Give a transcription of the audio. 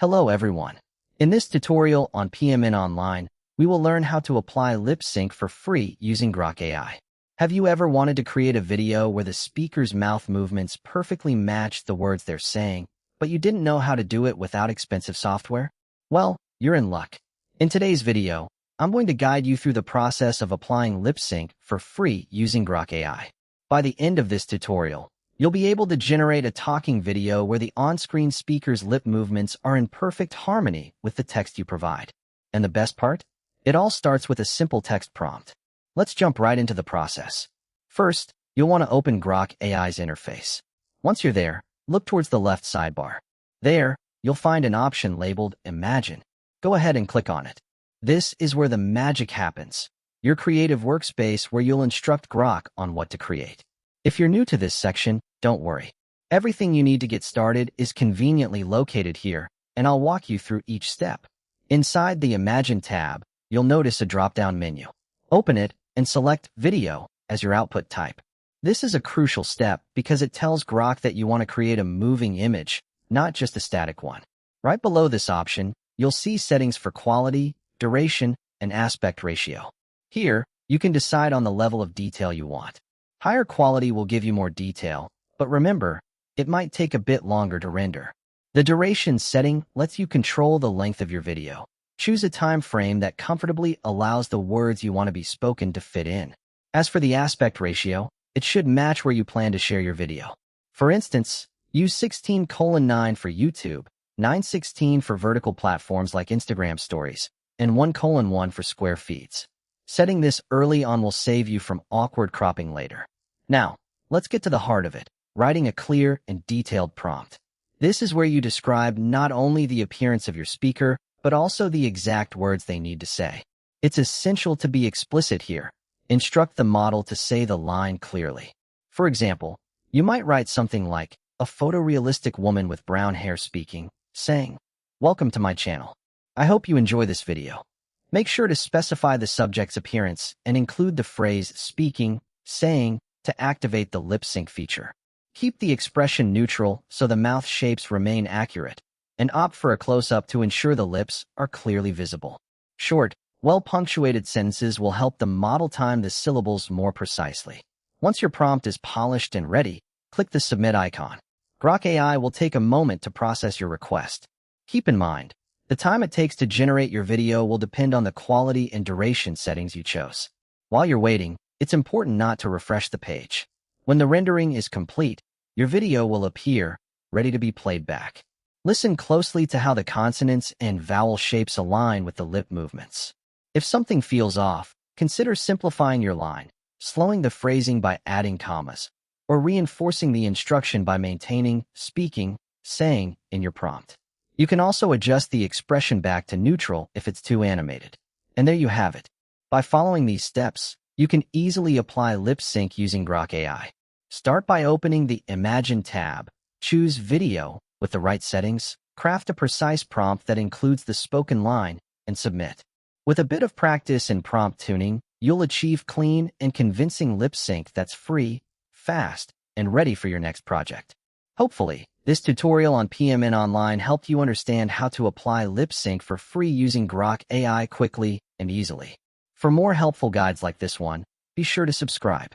Hello everyone. In this tutorial on PMN Online, we will learn how to apply lip sync for free using Grok AI. Have you ever wanted to create a video where the speaker's mouth movements perfectly match the words they're saying, but you didn't know how to do it without expensive software? Well, you're in luck. In today's video, I'm going to guide you through the process of applying lip sync for free using Grok AI. By the end of this tutorial, you'll be able to generate a talking video where the on-screen speaker's lip movements are in perfect harmony with the text you provide. And the best part? It all starts with a simple text prompt. Let's jump right into the process. First, you'll want to open Grok AI's interface. Once you're there, look towards the left sidebar. There, you'll find an option labeled Imagine. Go ahead and click on it. This is where the magic happens, your creative workspace where you'll instruct Grok on what to create. If you're new to this section, don't worry. Everything you need to get started is conveniently located here, and I'll walk you through each step. Inside the Imagine tab, you'll notice a drop-down menu. Open it and select Video as your output type. This is a crucial step because it tells Grok that you want to create a moving image, not just a static one. Right below this option, you'll see settings for quality, duration, and aspect ratio. Here, you can decide on the level of detail you want. Higher quality will give you more detail, but remember, it might take a bit longer to render. The duration setting lets you control the length of your video. Choose a time frame that comfortably allows the words you want to be spoken to fit in. As for the aspect ratio, it should match where you plan to share your video. For instance, use 16:9 for YouTube, 9:16 for vertical platforms like Instagram Stories, and 1:1 for square feeds. Setting this early on will save you from awkward cropping later. Now, let's get to the heart of it, writing a clear and detailed prompt. This is where you describe not only the appearance of your speaker, but also the exact words they need to say. It's essential to be explicit here. Instruct the model to say the line clearly. For example, you might write something like, a photorealistic woman with brown hair speaking, saying, "Welcome to my channel. I hope you enjoy this video." Make sure to specify the subject's appearance and include the phrase speaking, saying, to activate the lip sync feature. Keep the expression neutral so the mouth shapes remain accurate, and opt for a close-up to ensure the lips are clearly visible. Short, well-punctuated sentences will help the model time the syllables more precisely. Once your prompt is polished and ready, click the Submit icon. Grok AI will take a moment to process your request. Keep in mind, the time it takes to generate your video will depend on the quality and duration settings you chose. While you're waiting, it's important not to refresh the page. When the rendering is complete, your video will appear, ready to be played back. Listen closely to how the consonants and vowel shapes align with the lip movements. If something feels off, consider simplifying your line, slowing the phrasing by adding commas, or reinforcing the instruction by maintaining speaking, saying in your prompt. You can also adjust the expression back to neutral if it's too animated. And there you have it. By following these steps, you can easily apply lip sync using Grok AI. Start by opening the Imagine tab, choose Video with the right settings, craft a precise prompt that includes the spoken line, and submit. With a bit of practice and prompt tuning, you'll achieve clean and convincing lip sync that's free, fast, and ready for your next project. Hopefully, this tutorial on PMN Online helped you understand how to apply lip sync for free using Grok AI quickly and easily. For more helpful guides like this one, be sure to subscribe.